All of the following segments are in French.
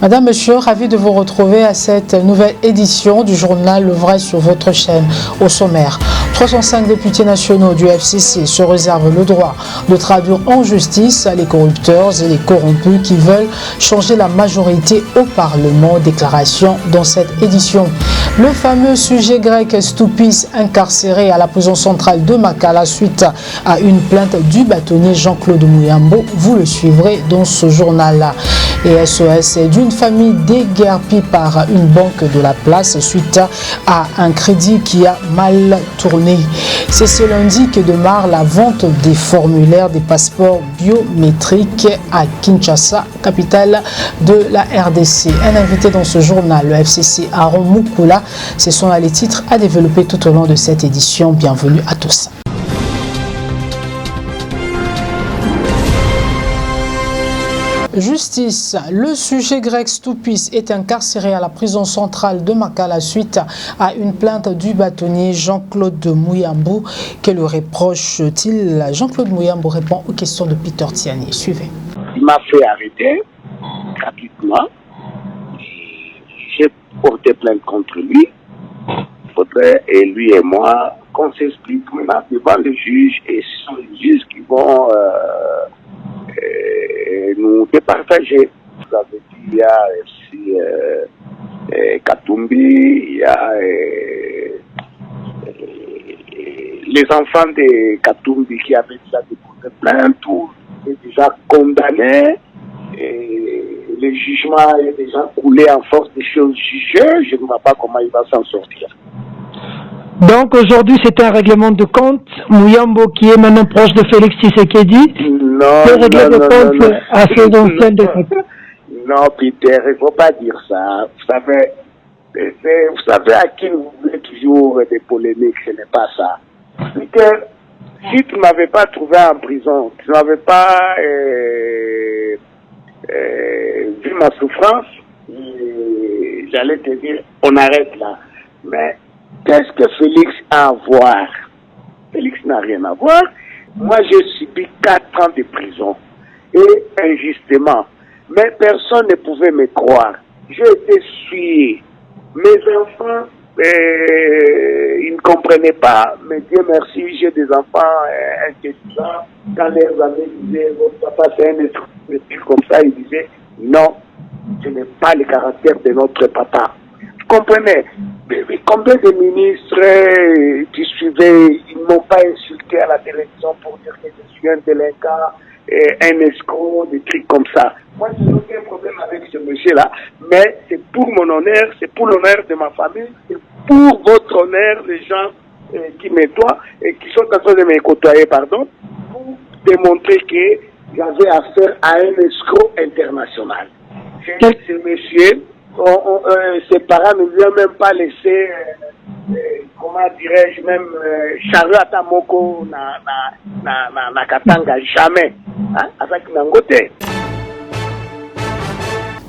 Madame, Monsieur, ravi de vous retrouver à cette nouvelle édition du journal Le Vrai sur votre chaîne. Au sommaire, 305 députés nationaux du FCC se réservent le droit de traduire en justice les corrupteurs et les corrompus qui veulent changer la majorité au Parlement. Déclaration dans cette édition. Le fameux sujet grec Stoupis, incarcéré à la prison centrale de Makala suite à une plainte du bâtonnier Jean-Claude Mouyambo. Vous le suivrez dans ce journal-là. Et SOS d'une famille déguerpie par une banque de la place suite à un crédit qui a mal tourné. C'est ce lundi que démarre la vente des formulaires des passeports biométriques à Kinshasa, capitale de la RDC. Un invité dans ce journal, le FCC Aaron Mukula, ce sont là les titres à développer tout au long de cette édition. Bienvenue à tous. Justice, le sujet grec Stoupis est incarcéré à la prison centrale de Makala suite à une plainte du bâtonnier Jean-Claude Mouyambo. Que le reproche-t-il? Jean-Claude Mouyambo répond aux questions de Peter Tiani. Suivez. Il m'a fait arrêter gratuitement. J'ai porté plainte contre lui. Il faudrait, et lui et moi, qu'on s'explique maintenant devant le juge, et ce sont les juges qui vont nous départager. Vous avez dit, il y a aussi Katumbi, il y a les enfants de Katumbi qui avaient déjà déposé plainte, tout est déjà condamné, et le jugement est déjà coulé en force des choses jugées. Je ne vois pas comment il va s'en sortir. Donc aujourd'hui c'est un règlement de compte. Mouyambo qui est maintenant proche de Félix Tshisekedi peut régler le compte à ses anciens députés. Non Peter, il ne faut pas dire ça. Vous savez à qui vous voulez toujours des polémiques, ce n'est pas ça. Peter, si tu ne m'avais pas trouvé en prison, tu n'avais pas vu ma souffrance, j'allais te dire on arrête là. Mais qu'est-ce que Félix a à voir? Félix n'a rien à voir. Moi, j'ai subi 4 ans de prison. Et injustement. Mais personne ne pouvait me croire. J'ai été suivi. Mes enfants, ils ne comprenaient pas. Mais Dieu merci, j'ai des enfants intelligents. Quand leurs amis disaient, votre papa c'est un truc comme ça, ils disaient, non, ce n'est pas le caractère de notre papa. Vous comprenez? Mais combien de ministres qui suivaient, ils ne m'ont pas insulté à la télévision pour dire que je suis un délinquant, un escroc, des trucs comme ça. Moi, je n'ai aucun problème avec ce monsieur-là, mais c'est pour mon honneur, c'est pour l'honneur de ma famille, c'est pour votre honneur, les gens qui m'étoient et qui sont en train de me côtoyer, pardon, pour démontrer que j'avais affaire à un escroc international. Ce monsieur, ses parents ne lui ont même pas laissé, comment dirais-je, même charrue à Tamoko na Katanga, jamais. Hein, avec Nangote.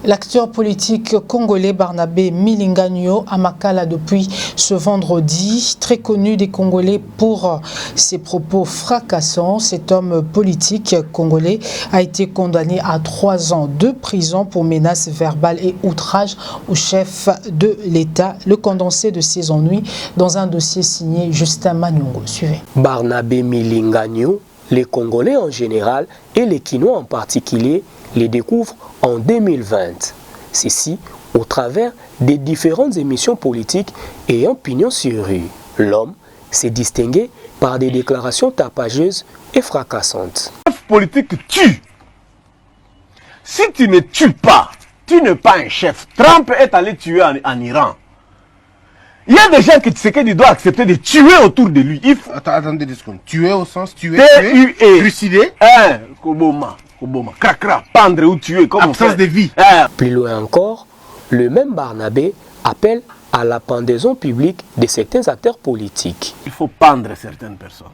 L'acteur politique congolais Barnabé Milingagno à Makala depuis ce vendredi, très connu des Congolais pour ses propos fracassants. Cet homme politique congolais a été condamné à 3 ans de prison pour menaces verbales et outrage au chef de l'État. Le condensé de ses ennuis dans un dossier signé Justin Manyongo. Suivez. Barnabé Milingagno, les Congolais en général et les Kinois en particulier les découvrent en 2020. Ceci au travers des différentes émissions politiques ayant pignon sur rue. L'homme s'est distingué par des déclarations tapageuses et fracassantes. Le chef politique tue. Si tu ne tues pas, tu n'es pas un chef. Trump est allé tuer en Iran. Il y a des gens que Tshisekedi doit accepter de tuer autour de lui. Attendez 2 secondes. Tuer au sens tuer, trucider, Koboma. Cracra, pendre ou tuer, comme absence de vie. Plus loin encore, le même Barnabé appelle à la pendaison publique de certains acteurs politiques. Il faut pendre certaines personnes.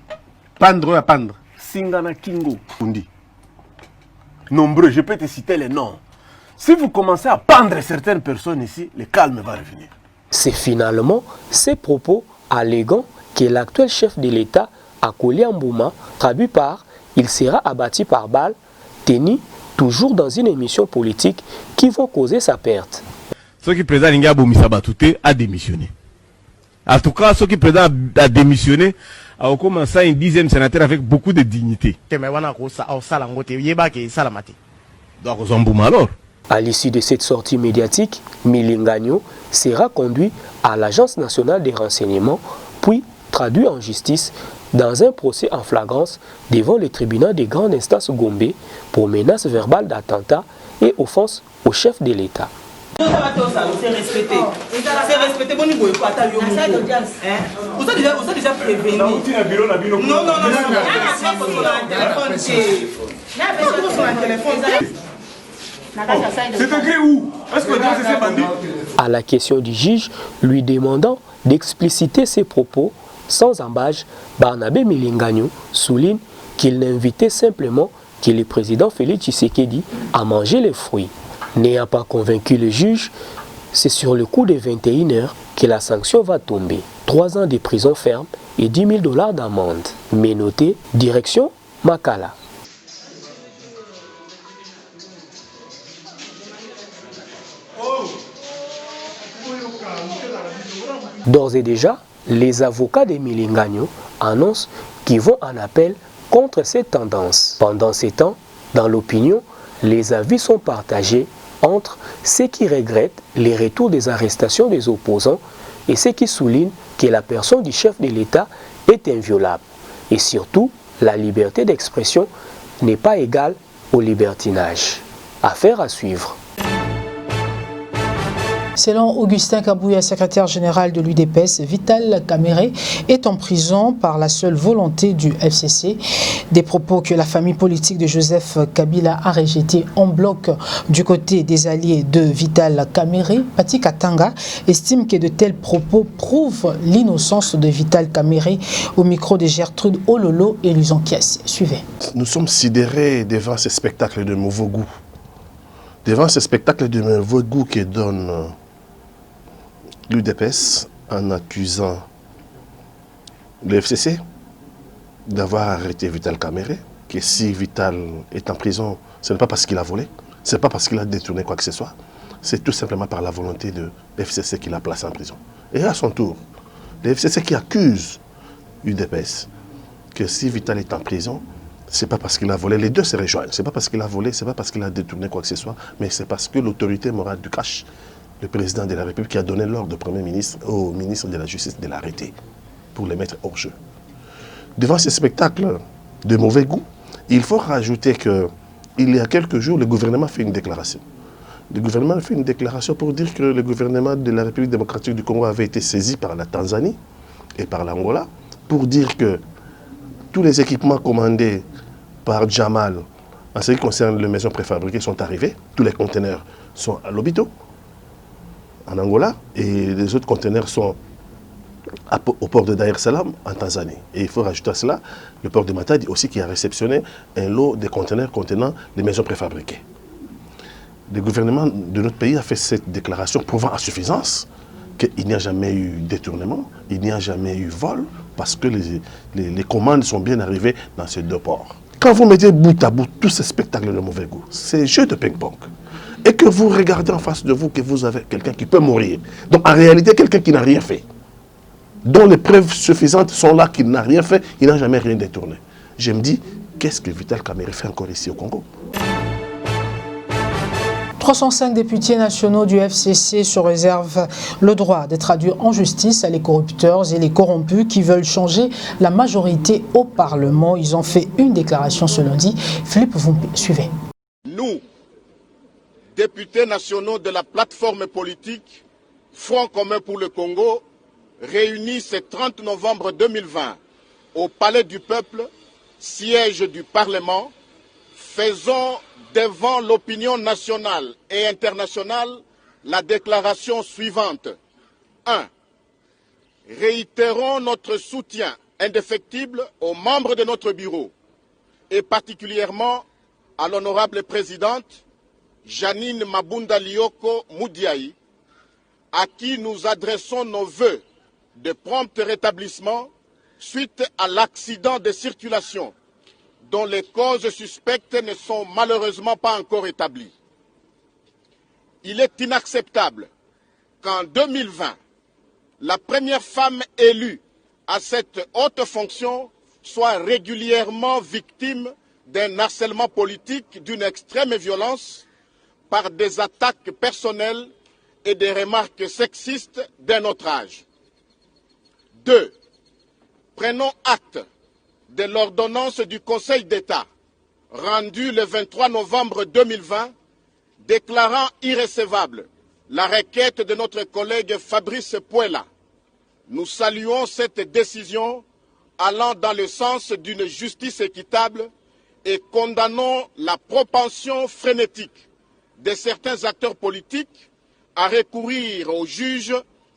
Pendre ou à pendre? Singana Kingo, on dit. Nombreux, je peux te citer les noms. Si vous commencez à pendre certaines personnes ici, le calme va revenir. C'est finalement ces propos alléguant que l'actuel chef de l'État, Akoli Mbouma, traduit par « il sera abattu par balle » tenu toujours dans une émission politique qui vont causer sa perte. Ce qui président Lingabo Missabatouté a démissionné. En tout cas, ce qui président a démissionné a commencé un 10e sénateur avec beaucoup de dignité. Donc, alors. À l'issue de cette sortie médiatique, Milingagno sera conduit à l'Agence nationale des renseignements, puis traduit en justice dans un procès en flagrance devant le tribunal de grande instance Gombe pour menace verbale d'attentat et offense au chef de l'État. C'est respecté. C'est respecté. Vous avez déjà prévenu. Non. C'est écrit où? Est-ce que c'est bandit? À la question du juge lui demandant d'expliciter ses propos sans embâche, Barnabé Milingagno souligne qu'il n'invitait simplement que le président Félix Tshisekedi à manger les fruits. N'ayant pas convaincu le juge, c'est sur le coup de 21 heures que la sanction va tomber. 3 ans de prison ferme et 10 000 $ d'amende. Mais notez, direction Makala. D'ores et déjà, les avocats de Milingagno annoncent qu'ils vont en appel contre cette tendance. Pendant ces temps, dans l'opinion, les avis sont partagés entre ceux qui regrettent les retours des arrestations des opposants et ceux qui soulignent que la personne du chef de l'État est inviolable. Et surtout, la liberté d'expression n'est pas égale au libertinage. Affaire à suivre. Selon Augustin Kabouya, secrétaire général de l'UDPS, Vital Kamerhe est en prison par la seule volonté du FCC. Des propos que la famille politique de Joseph Kabila a rejetés en bloc du côté des alliés de Vital Kamerhe. Pati Katanga estime que de tels propos prouvent l'innocence de Vital Kamerhe au micro de Gertrude Ololo et Luzon Kiassi. Suivez. Nous sommes sidérés devant ces spectacles de mauvais goût. Devant ces spectacles de mauvais goût qui donnent l'UDPS en accusant le FCC d'avoir arrêté Vital Kamerhe, que si Vital est en prison, ce n'est pas parce qu'il a volé, ce n'est pas parce qu'il a détourné quoi que ce soit, c'est tout simplement par la volonté de l'FCC qui l'a placé en prison. Et à son tour, le FCC qui accuse l'UDPS que si Vital est en prison, ce n'est pas parce qu'il a volé, les deux se rejoignent, ce n'est pas parce qu'il a volé, ce n'est pas parce qu'il a détourné quoi que ce soit, mais c'est parce que l'autorité morale du cash, le président de la République, qui a donné l'ordre au Premier ministre, au ministre de la Justice de l'arrêter pour les mettre hors jeu. Devant ces spectacles de mauvais goût, il faut rajouter qu'il y a quelques jours, le gouvernement fait une déclaration. Le gouvernement fait une déclaration pour dire que le gouvernement de la République démocratique du Congo avait été saisi par la Tanzanie et par l'Angola pour dire que tous les équipements commandés par Jamal en ce qui concerne les maisons préfabriquées sont arrivés. Tous les conteneurs sont à Lobito, en Angola, et les autres conteneurs sont au port de Dar es Salaam, en Tanzanie. Et il faut rajouter à cela le port de Matadi aussi qui a réceptionné un lot de conteneurs contenant les maisons préfabriquées. Le gouvernement de notre pays a fait cette déclaration prouvant à suffisance qu'il n'y a jamais eu détournement, il n'y a jamais eu vol, parce que les commandes sont bien arrivées dans ces deux ports. Quand vous mettez bout à bout tous ces spectacles de mauvais goût, ces jeux de ping-pong, et que vous regardez en face de vous que vous avez quelqu'un qui peut mourir, donc en réalité quelqu'un qui n'a rien fait, dont les preuves suffisantes sont là qu'il n'a rien fait, il n'a jamais rien détourné. Je me dis, qu'est-ce que Vital Kamerhe fait encore ici au Congo ? 305 députés nationaux du FCC se réservent le droit de traduire en justice les corrupteurs et les corrompus qui veulent changer la majorité au Parlement. Ils ont fait une déclaration ce lundi. Philippe Vumpi, suivez. Nous, députés nationaux de la plateforme politique Front commun pour le Congo, réunis ce 30 novembre 2020 au Palais du Peuple, siège du Parlement, faisons devant l'opinion nationale et internationale la déclaration suivante. 1. Réitérons notre soutien indéfectible aux membres de notre bureau et particulièrement à l'honorable présidente Janine Mabunda Lioko Moudiaï, à qui nous adressons nos vœux de prompt rétablissement suite à l'accident de circulation dont les causes suspectes ne sont malheureusement pas encore établies. Il est inacceptable qu'en 2020, la première femme élue à cette haute fonction soit régulièrement victime d'un harcèlement politique d'une extrême violence par des attaques personnelles et des remarques sexistes d'un autre âge. 2. Prenons acte de l'ordonnance du Conseil d'État rendue le 23 novembre 2020 déclarant irrecevable la requête de notre collègue Fabrice Puela. Nous saluons cette décision allant dans le sens d'une justice équitable et condamnons la propension frénétique de certains acteurs politiques à recourir aux juges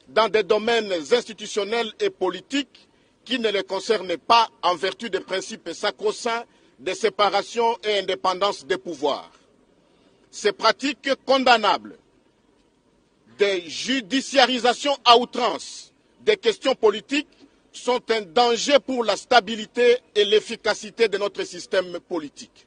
dans des domaines institutionnels et politiques qui ne les concernent pas en vertu des principes sacro-saints de séparation et indépendance des pouvoirs. Ces pratiques condamnables de judiciarisation à outrance des questions politiques sont un danger pour la stabilité et l'efficacité de notre système politique.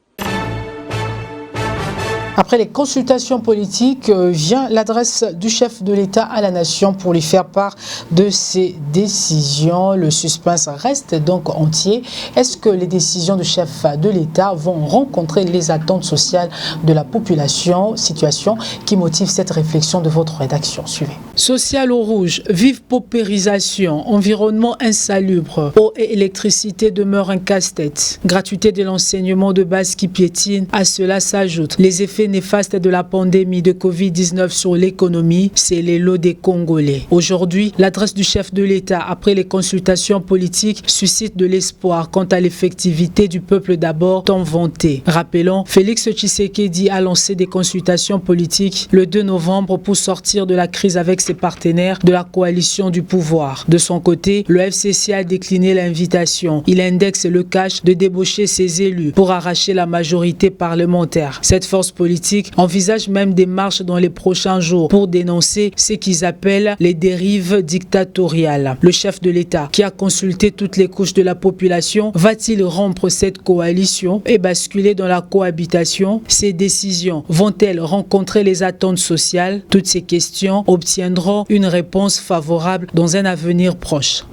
Après les consultations politiques, vient l'adresse du chef de l'État à la nation pour lui faire part de ses décisions. Le suspense reste donc entier. Est-ce que les décisions du chef de l'État vont rencontrer les attentes sociales de la population? Situation qui motive cette réflexion de votre rédaction. Suivez. Social au rouge, vive paupérisation, environnement insalubre, eau et électricité demeurent un casse-tête. Gratuité de l'enseignement de base qui piétine. À cela s'ajoutent les effets néfaste de la pandémie de Covid-19 sur l'économie, c'est les lots des Congolais. Aujourd'hui, l'adresse du chef de l'État après les consultations politiques suscite de l'espoir quant à l'effectivité du peuple d'abord tant vanté. Rappelons, Félix Tshisekedi a lancé des consultations politiques le 2 novembre pour sortir de la crise avec ses partenaires de la coalition du pouvoir. De son côté, le FCC a décliné l'invitation. Il indexe le cash de débaucher ses élus pour arracher la majorité parlementaire. Cette force politique envisage même des marches dans les prochains jours pour dénoncer ce qu'ils appellent les dérives dictatoriales. Le chef de l'État, qui a consulté toutes les couches de la population, va-t-il rompre cette coalition et basculer dans la cohabitation? Ces décisions vont-elles rencontrer les attentes sociales? Toutes ces questions obtiendront une réponse favorable dans un avenir proche.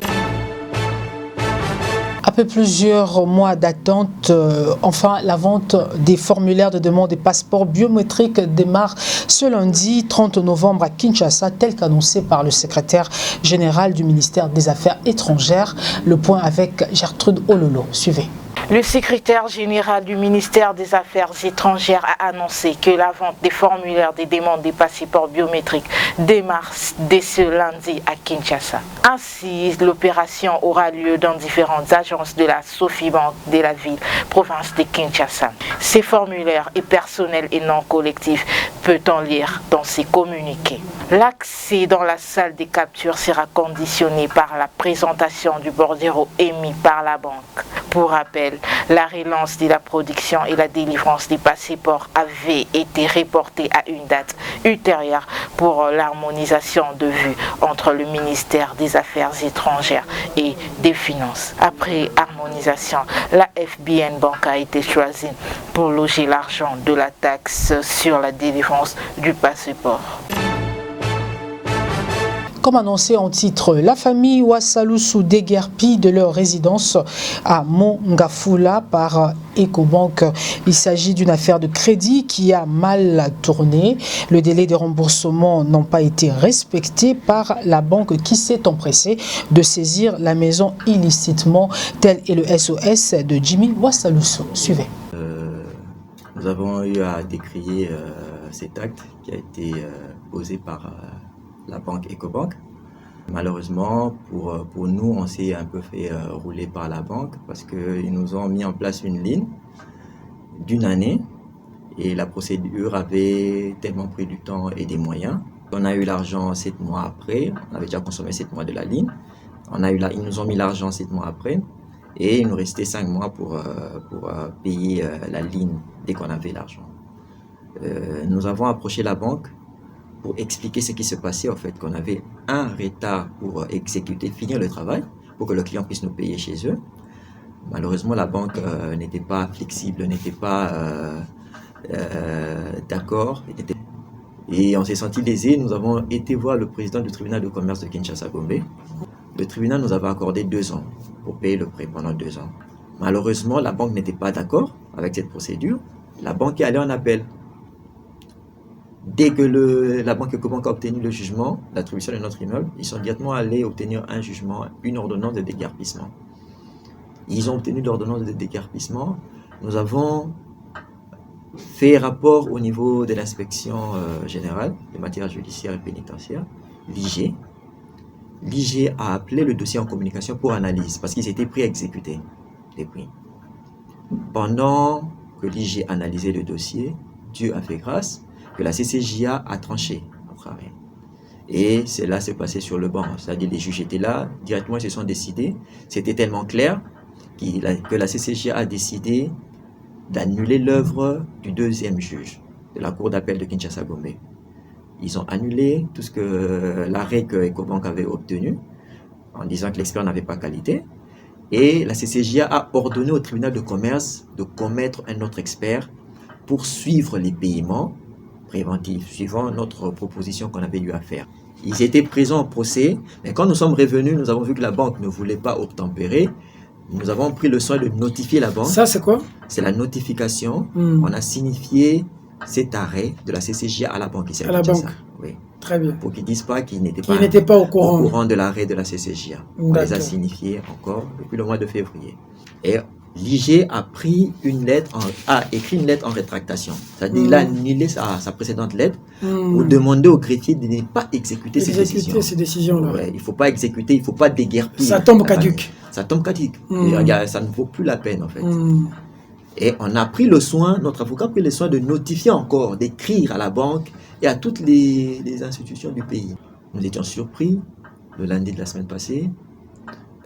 Après plusieurs mois d'attente, enfin la vente des formulaires de demande des passeports biométriques démarre ce lundi 30 novembre à Kinshasa, tel qu'annoncé par le secrétaire général du ministère des Affaires étrangères. Le point avec Gertrude Ololo. Suivez. Le secrétaire général du ministère des Affaires étrangères a annoncé que la vente des formulaires des demandes des passeports biométriques démarre dès ce lundi à Kinshasa. Ainsi, l'opération aura lieu dans différentes agences de la Sofibank de la ville, province de Kinshasa. Ces formulaires et personnels et non collectifs peut-on lire dans ces communiqués. L'accès dans la salle des captures sera conditionné par la présentation du bordereau émis par la banque. Pour rappel, la relance de la production et la délivrance des passeports avait été reportée à une date ultérieure pour l'harmonisation de vues entre le ministère des Affaires étrangères et des Finances. Après harmonisation, la FBN Bank a été choisie pour loger l'argent de la taxe sur la délivrance du passeport. Comme annoncé en titre, la famille Wassalusu déguerpit de leur résidence à Mongafula par Ecobank. Il s'agit d'une affaire de crédit qui a mal tourné. Le délai de remboursement n'a pas été respecté par la banque qui s'est empressée de saisir la maison illicitement. Tel est le SOS de Jimmy Wassalusu. Suivez. Nous avons eu à décrier cet acte qui a été posé par la banque Ecobank. Malheureusement, pour nous, on s'est un peu fait rouler par la banque parce qu'ils nous ont mis en place une ligne d'une année et la procédure avait tellement pris du temps et des moyens. On a eu l'argent 7 mois après, on avait déjà consommé 7 mois de la ligne. Ils nous ont mis l'argent 7 mois après et il nous restait 5 mois pour payer la ligne dès qu'on avait l'argent. Nous avons approché la banque pour expliquer ce qui se passait, en fait, qu'on avait un retard pour finir le travail, pour que le client puisse nous payer chez eux. Malheureusement, la banque n'était pas flexible, n'était pas d'accord. Et on s'est senti lésé. Nous avons été voir le président du tribunal de commerce de Kinshasa-Gombe. Le tribunal nous avait accordé 2 ans pour payer le prêt pendant 2 ans. Malheureusement, la banque n'était pas d'accord avec cette procédure. La banque est allée en appel. Dès que la banque Ecobank a obtenu le jugement d'attribution de notre immeuble, ils sont directement allés obtenir un jugement, une ordonnance de déguerpissement. Ils ont obtenu l'ordonnance de déguerpissement. Nous avons fait rapport au niveau de l'inspection générale des matières judiciaires et pénitentiaires, l'IG. L'IG a appelé le dossier en communication pour analyse parce qu'ils étaient pris à exécuter les prix. Pendant que l'IG analysait le dossier, Dieu a fait grâce que la CCJA a tranché notre arrêt. Et cela s'est passé sur le banc, c'est-à-dire les juges étaient là, directement ils se sont décidés. C'était tellement clair que la CCJA a décidé d'annuler l'œuvre du deuxième juge de la cour d'appel de Kinshasa-Gombe. Ils ont annulé tout ce que l'arrêt que Ecobank avait obtenu en disant que l'expert n'avait pas qualité. Et la CCJA a ordonné au tribunal de commerce de commettre un autre expert pour suivre les paiements préventifs, suivant notre proposition qu'on avait eu à faire. Ils étaient présents au procès, mais quand nous sommes revenus, nous avons vu que la banque ne voulait pas obtempérer. Nous avons pris le soin de notifier la banque. Ça, c'est quoi? C'est la notification. On a signifié cet arrêt de la CCJA à la banque. À la banque. Oui. Très bien. Pour qu'ils ne disent pas qu'ils n'étaient pas au courant de l'arrêt de la CCJA. On les a signifiés encore depuis le mois de février. Et l'IG a pris a écrit une lettre en rétractation. C'est-à-dire qu'il a annulé sa précédente lettre pour demander au greffier de ne pas exécuter ces décisions-là. Ouais, il ne faut pas exécuter, il ne faut pas déguerpir. Ça tombe caduque. Ça tombe caduque. Ça ne vaut plus la peine en fait. Et on a pris le soin, notre avocat a pris le soin de notifier encore, d'écrire à la banque et à toutes les institutions du pays. Nous étions surpris le lundi de la semaine passée.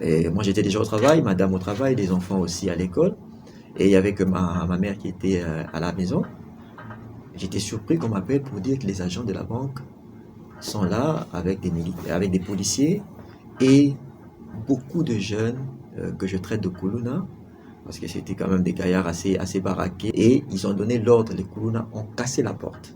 Et moi j'étais déjà au travail, madame au travail, les enfants aussi à l'école. Et il n'y avait que ma mère qui était à la maison. J'étais surpris qu'on m'appelle pour dire que les agents de la banque sont là avec des militaires, avec des policiers et beaucoup de jeunes que je traite de Koulouna. Parce que c'était quand même des gaillards assez baraqués. Et ils ont donné l'ordre, les Koulouna ont cassé la porte.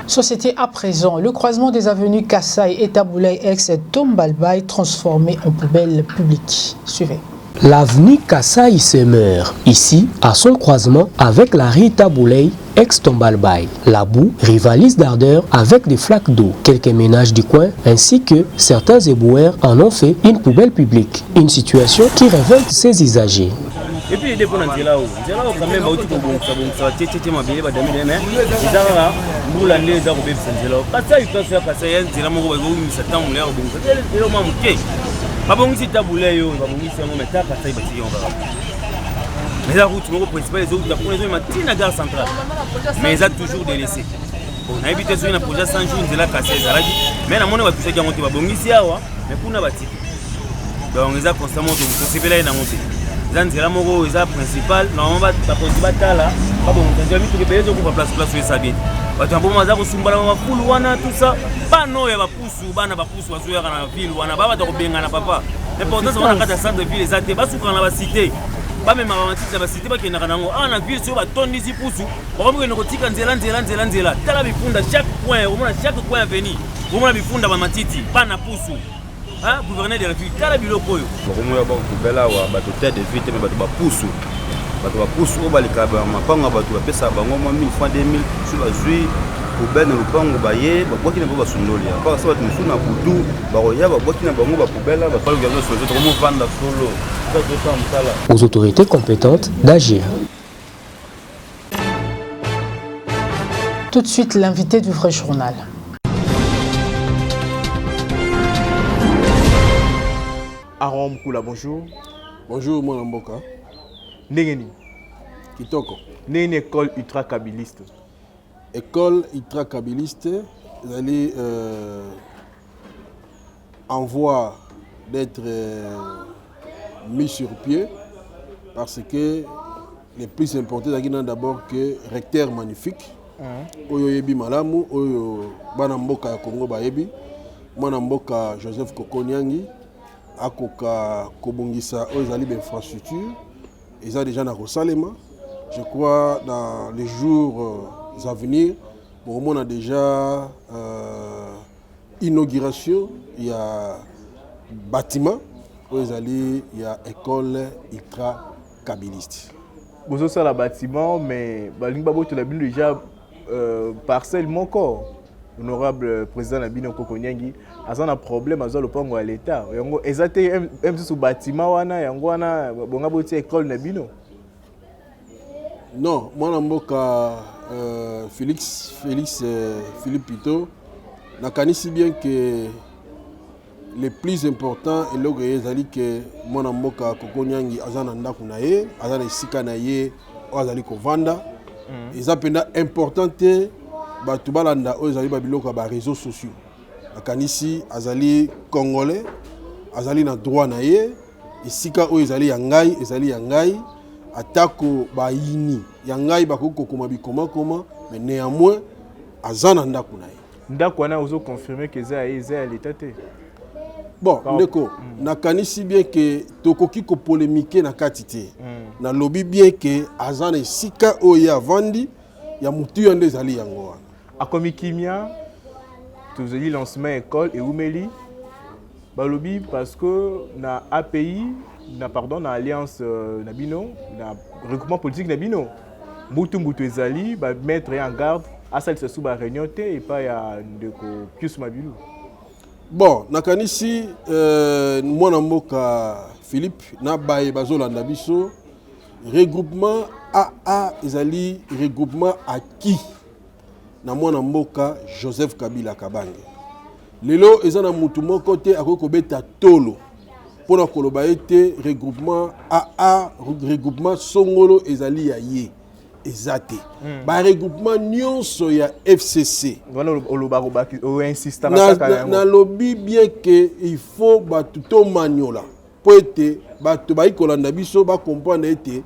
Société à présent, le croisement des avenues Kassaï et Taboulay ex-Tombalbaï transformé en poubelle publique. Suivez. L'avenue Kassaï se meurt ici à son croisement avec la rue Taboulay ex-Tombalbaï. La boue rivalise d'ardeur avec des flaques d'eau. Quelques ménages du coin ainsi que certains éboueurs en ont fait une poubelle publique. Une situation qui révolte ses usagers. Et puis il dépend de là quand même au type bon ça tete mabele ba dami mais izara mbula ne za ko be bisenzela kasa itoso kasa yenzela moko ba go misa tamu leo bon ça le mamu ke babongisi tabule yo babongisi mo meta kasa ibati yo ba mais la route moko principale les autres pour les autres matina gare centrale mais ils a toujours délaissé on a évité sur une projet 100 jours nzela kasa ezalaki mais na mona ba toucher yango te babongisi awa mais kuna batiki donc ils a constamment donc c'est bela na monter Zanzela moko eza principal normalement ba pose batala ba bon nzela mitu ke bezo ko place où ça bien bato ambo maza ko sumbala ma fulu wana tout ça ba no ya ba pusu bana ba pusu bazo ya na ville wana ba ba to benga na papa l'important c'est wana kata centre de ville ezate ba suka na ba cité ba même ba matisa ba cité ba kena kanango na ville so ba tondi si pusu ba ko ko tika nzela tala bifunda chaque coin au moins chaque coin avenue au moins bifunda ba matiti pas na pusu. Ah, gouverneur de la ville, quel est le bureau? Comme on a beaucoup de belles hours, bateau tête de vite, mais bateau pousse, au balicaba, ma panga bateau a pesa bango 1000 francs 2000 sur la zui, au ben le pango baye, bah qui n'a pas son nolia, pas ça va nous faire un boudou, baroya, bah qui n'a pas mon poubelle, bah pas le gars sur le comment vendre la solo, ça de ça là. Aux autorités compétentes d'agir. Tout de suite l'invité du vrai journal. Arom Kula, bonjour. Bonjour, mon Mboka. Nengeni, Kitoko. Une école ultra-kabiliste. École ultra-kabiliste, vous allez en voie d'être mis sur pied parce que les plus importants, d'abord que recteur magnifique, oyo yebi malamu oyo bana mboka ya Congo bayebi mwana mboka Joseph Kokonyangi akoka kobongisa oyo ezali infrastructure eza déjà na Rosalema. Je crois dans les jours à venir on a déjà inauguration il y a bâtiment oyo ezali il y a école ultra kabiliste. Vous avez la bâtiment mais balingi baboto la bino déjà parcelle mon corps. Honorable président Nabino Kokonyangi a un problème à le pongo à l'état. Yango ezate même sous bâtiment wana yango wana bonga boti école Nabino. Non, moi namboka Philippe Pito nakani si bien que le plus important et le ezali que moi namboka Kokonyangi azana ndaku na ye, azana isika na ye, azali ko vanda. Ezapenda importante batu balanda oyo ezali babiloko ba réseaux sociaux akanisi azali congolais azali na droit na ye esika oyo ezali ya ngai atako bayini ya ngai bakokoma bikoma mais néanmoins azana ndako na ye ndako wana ozo confirmer que eza ya l'état te. Bon ndeko nakanisi bien que tokoki ko polémiquer na kati te na lobby bien que azana esika oyo ya vandi ya mutu yande ezali yango wana. A comme Kimia, tous les lancement école et Oumeli, balobi parce que na API, na alliance Nabino, na regroupement politique Nabino, Mbutu ezali, ba mettre en garde à celle sous ba réunion et pas ya de plus mabilou. Bon, nakanisi mwana mboka Philippe na baye bazolanda biso regroupement AA ezali regroupement acquis na mwana mboka Joseph Kabila Kabange. Lelo ezana mutu moko te akoko beta tolo pona koloba ete regroupement AA regroupement songolo ezali ya ye ezate. Ba regroupement nyonso ya FCC. Na lobby bien que il faut batu to maniola po ete batu ba ikolanda biso ba comprendre ete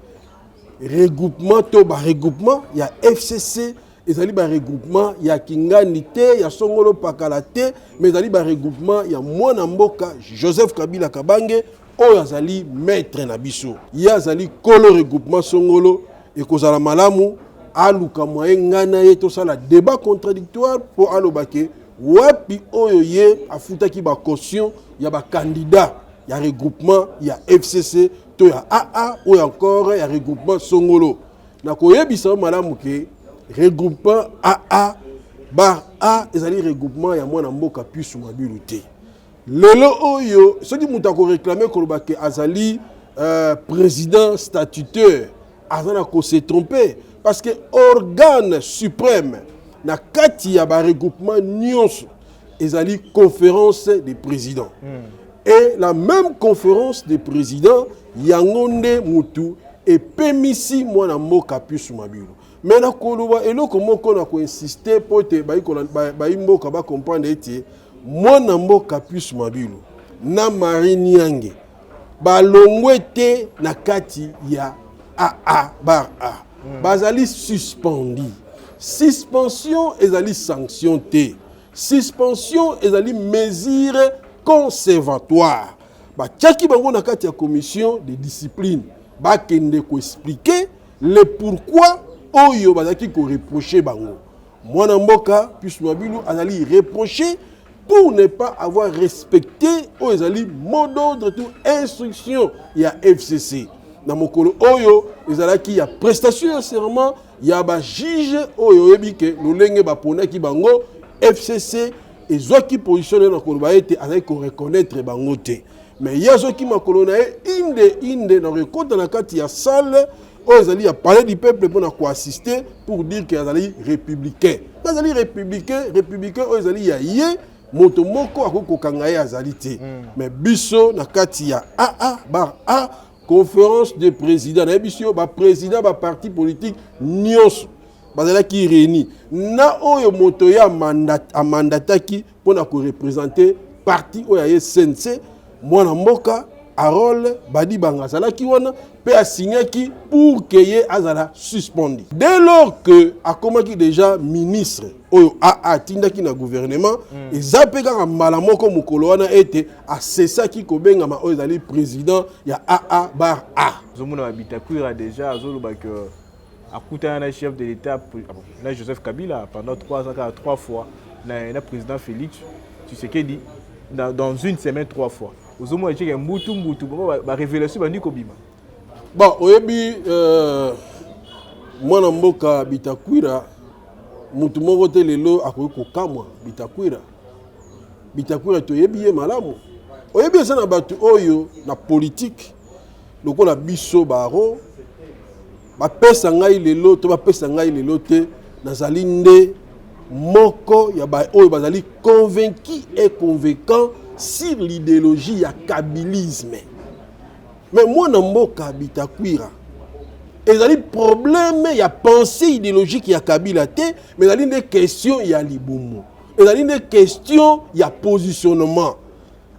regroupement to ba regroupement ya FCC ezali ba regroupement ya Kingani te ya Songolo Pakala te mais ezali ba regroupement ya mwana mboka Joseph Kabila Kabange oyo azali maître na biso ya azali kolo regroupement Songolo ekozala malamu aluka moyen ngana ye to sala débat contradictoire pour alobake wapi oyo ye afutaki ba caution ya ba candidat ya regroupement ya FCC to ya AA ou encore ya regroupement Songolo na koyebisa malamu ke regroupement AA bar A ezali regroupement ya mwana mboka pusu mabilu te lelo oyo soki muta ko réclamer kolobake azali président statutaire azana ko se tromper parce que organe suprême na kati ya ba regroupement nyonso ezali conférence des présidents et la même conférence des présidents yangonde mutu et pemisi mwana mboka pusu mabilu. Mais na koloba eloko moko na ko insister pote bayi mboka ba comprendre ete mwana mboka pusu mabilu na Marine Yange balongwe te na kati ya AA bar A bazali suspendi suspension ezali sanction te suspension ezali mesure conservatoire batiaki bango na kati ya commission de discipline bakende ko expliquer le pourquoi oyo bazaki ko reprocher bango mwana mboka puisque mabilu azali reproché pour ne pas avoir respecté oyo ezali mot d'ordre tout instruction ya FCC na mokolo oyo ezalaki ya prestation ya serment ya ba juge oyo yebike lolenge baponaki bango FCC ezwaki position na koloba ete azali ko reconnaître bango te mais yazoki makolo na inde na rekota na kati ya salle Ozali a parlé du peuple pour assister pour dire que Azali républicain. Azali républicain, Ozali ya yé moto moko akoko kangaye Azali te. Mais biso na kati ya AA bar A conférence de présidents. Na biso ba président ba parti politique nyonso. Bazala ki réuni. Na oyo moto ya mandataki pour na ko représenter parti oyo ya SNC mwana mboka Harold Badi Bangasala qui wana peut a signé qui pour que azala suspendu. Dès lors que a commencé déjà ministre oyo a tinda ki na gouvernement ezape kaka malamoko mukolo wana ete a cessa ki kobenga ma oyo zali président ya AA bar A. Zomuna Bitakwira déjà azoloba que akutana na chef de l'État na Joseph Kabila pendant 3 fois na président Félix Tshisekedi dans une semaine 3 fois. Ozomuna cheke mbutu ba révélation bandi kobima. Bon, oyebi mwana mboka Bitakwira mutu moko te lelo akoki kokamwa Bitakwira toyebi ye malamu. Oyebi eza na bato oyo na politique lokola biso baro bapesa ngai lelo to bapesa ngai lelo te nazali nde moko ya ba oyo bazali convaincu et convaincant sur l'idéologie ya kabilisme. Mais mwana mboka Bitakwira ezali problème ya pensée idéologique ya Kabila te, mais ezali des questions ya libumu, ezali des questions ya positionnement.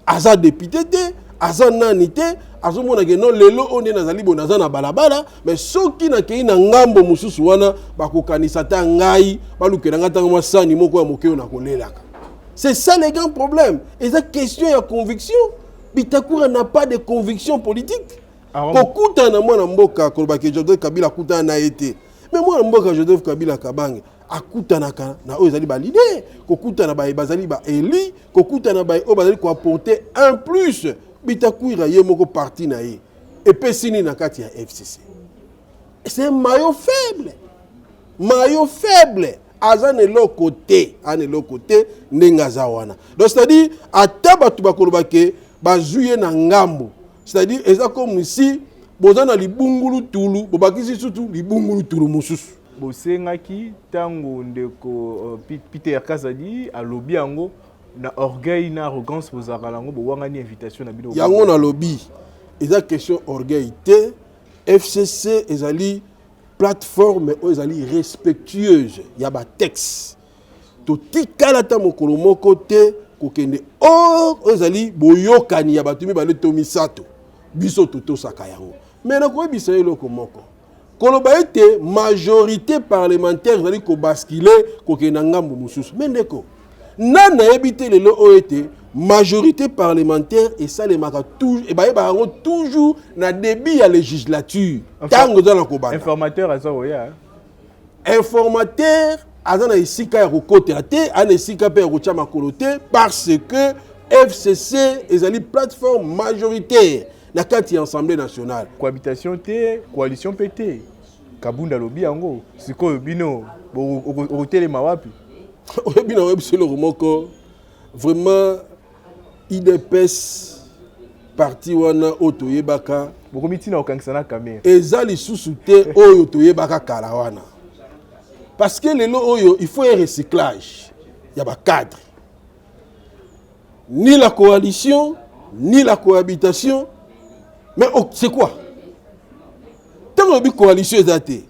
Aza député te, aza nani te, azomona ke non lelo onde nazali bonaza na balabala, mais soki na kei na ngambo mususu wana bakokanisa ta ngai balukela ngata ngwa sani moko ya mokeo na kolelaka. C'est ça les grands problèmes. Et ça question ya conviction. Bitakwira n'a pas de conviction politique. Kokuta na mwana mboka kolobaki Joseph Kabila kuta na été. Mais mwana mboka Joseph Kabila kabange akuta na na oyo ezali ba leader, kokuta na ba bazali ba eli, kokuta na ba o bazali ko apporter un plus. Bitakwira ye moko parti na ye. Et pesini na kati ya FCC. C'est un maillot faible. Maillot faible. Azane lo côté, ane lo côté nengaza wana. Donc c'est-à-dire ataba tubakolobake bazuye na ngambo. C'est-à-dire eza comme ici bozana libungulu tulu, bobakisi surtout libungulu tulu mususu. Bosengaki tango ndeko Peter Kazadi alobi yango na orgueil na arrogance bozakalango bowangani invitation na bino. Yango na lobby. Eza question orgueil te. FCC ezali plateforme ezali respectueuse ya ba texte. To tikala ta mokolo moko te kokende ezali boyokani ya batumi bale tomisato. Biso toto sakayango. Mais na ko bisa eloko moko. Koloba ete majorité parlementaire ezali ko basculer kokenda ngambo mususu. Mendeko. Nana ebité lelo oete majorité parlementaire et ça les maka toujours et ba toujours na début ya législature. Tango dans la kobana. Informateur azoya. Informateur azana isika ya kokotela te, ana isika pe ya kochama kolote parce que FCC ezali plateforme majoritaire na kati ya Assemblée nationale. Cohabitation te, coalition PT. Kabunda lobi yango, sikoyo bino okotele mawapi. Bino webse le remoko vraiment IDPS parti wana otoyebaka bokomiti na okangsana kamera. Ezali susute oyo toyebaka kala wana. Parce que lelo oyo il faut un recyclage. Il y a ba cadre. Ni la coalition, ni la cohabitation. Mais c'est quoi? Tant que la coalition est athée,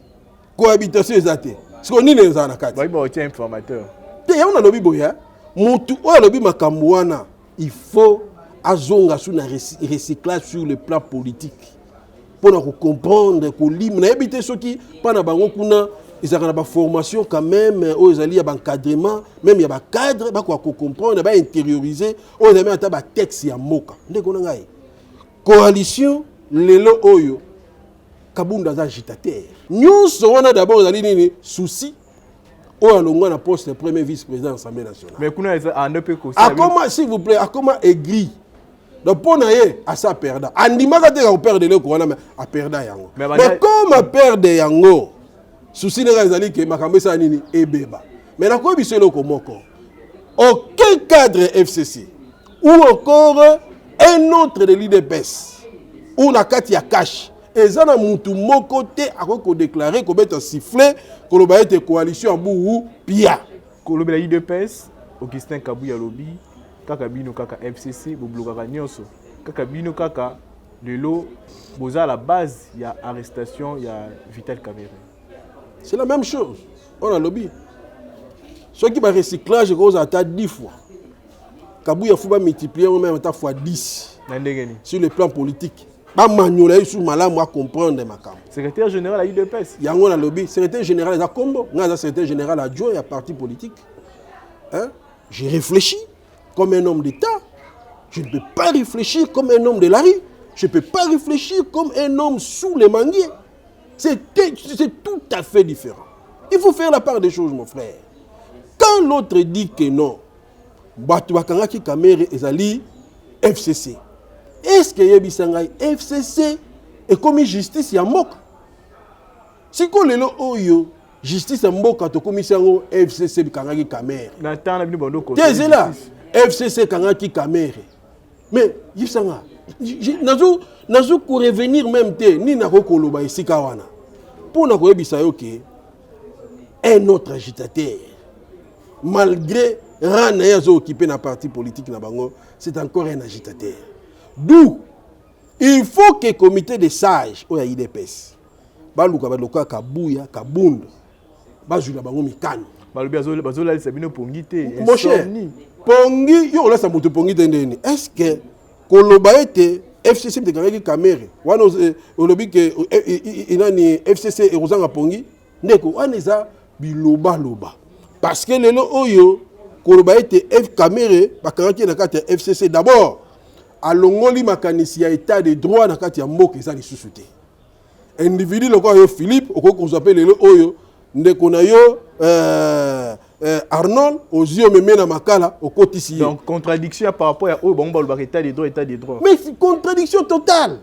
cohabitation est athée. C'est qu'on y les a na kati. Bah, il va être informateur. Te ya on a lobby boya. Mutu o lobby makamwana. Il faut azonga sur un recyclage sur le plan politique. Pour nous comprendre que l'hymne na habité ceux qui pas na bango kuna ils ont une formation quand même aux alliés à encadrement même il y a un cadre ba quoi comprendre ba intérioriser aux amis ata ba texte ya moka ndeko ngai coalition lelo oyo kabunda za agitateur nyonso wana d'abord zali nini souci o alongwa na poste de premier vice-président de l'Assemblée nationale mais kuna en peu ko comment s'il vous plaît comment aigri donc pour naie à ça perdant andimaka te ka perdre le ko wana mais a perdant yango mais comme a perdre yango souci n'est pas que makambe sa nini ebeba mais na ko biso eloko moko aucun cadre FCC ou encore un autre de l'IDPS ou na kati ya cash ezana mutu moko te akoko déclarer ko beta siffler ko lo ba ete coalition abu pia ko lo ba l'IDPS Augustin Kabuya lobi kaka bino kaka FCC bo blokaka nyonso kaka bino kaka lelo boza la base ya arrestation ya Vital Kamerhe. C'est la même chose. On a lobby. Ceux qui va recyclage cause à 10 fois. Kabouya faut pas multiplier même à fois 10. sur le plan politique. Ba maniola sous malamu à comprendre ma cam. Secrétaire général à UDPS. Yango na lobby, secrétaire général à Combo, nga secrétaire général adjoint à parti politique. Hein? J'ai réfléchi comme un homme d'État. Je ne peux pas réfléchir comme un homme de la rue. Je ne peux pas réfléchir comme un homme sous les manguiers. C'est tout à fait différent. Il faut faire la part des choses, mon frère. Quand l'autre dit que non, Batu Bakangaki Kamere ezali FCC. Est-ce que Yebisangai FCC est comme justice ya mboka? Si ko lelo oyo justice ya mboka to komisango FCC Bakangaki Kamere. Na tana bino bondo ko. T'es là. FCC Kangaki Kamere. Mais Yibsanga nazo ko revenir même te ni na ko koloba esika wana. Pour na ko yebisa yo ke un autre agitateur malgré Rana Yazo occupé na parti politique na bango, c'est encore un agitateur. D'où il faut que le comité des sages au IDPS baluka baloka kabuya kabunda bazula bango mikano bazola sabino pongi te mon cher pongi yo la sa moto pongi te ndeni. Est-ce que koloba ete FCC de Kangaki Kamere wana olobi ke inani FCC e rozanga pongi ndeko aneza biloba loba parce que lelo oyo koloba ete F Kamere bakangaki na kati ya FCC d'abord alongoli makanisi ya état de droit na kati ya mboka eza lisusu te. Individu loko yo Philippe okoko kozapela lelo oyo ndeko na yo Arnold ozio meme na makala okotisi. Donc contradiction par rapport à oyo bango balobaka état de droit. Mais c'est contradiction totale.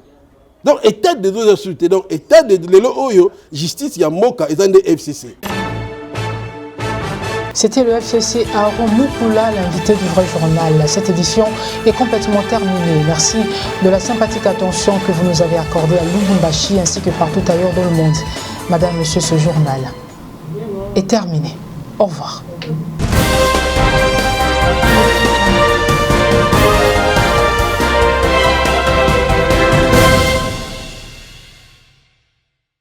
Donc état de droit lisusu te. Donc état de lelo oyo justice ya mboka eza nde FCC. C'était le FCC Aaron Mukula, l'invité du Vrai Journal. Cette édition est complètement terminée. Merci de la sympathique attention que vous nous avez accordée à Lubumbashi ainsi que partout ailleurs dans le monde. Madame, Monsieur, ce journal est terminé. Au revoir.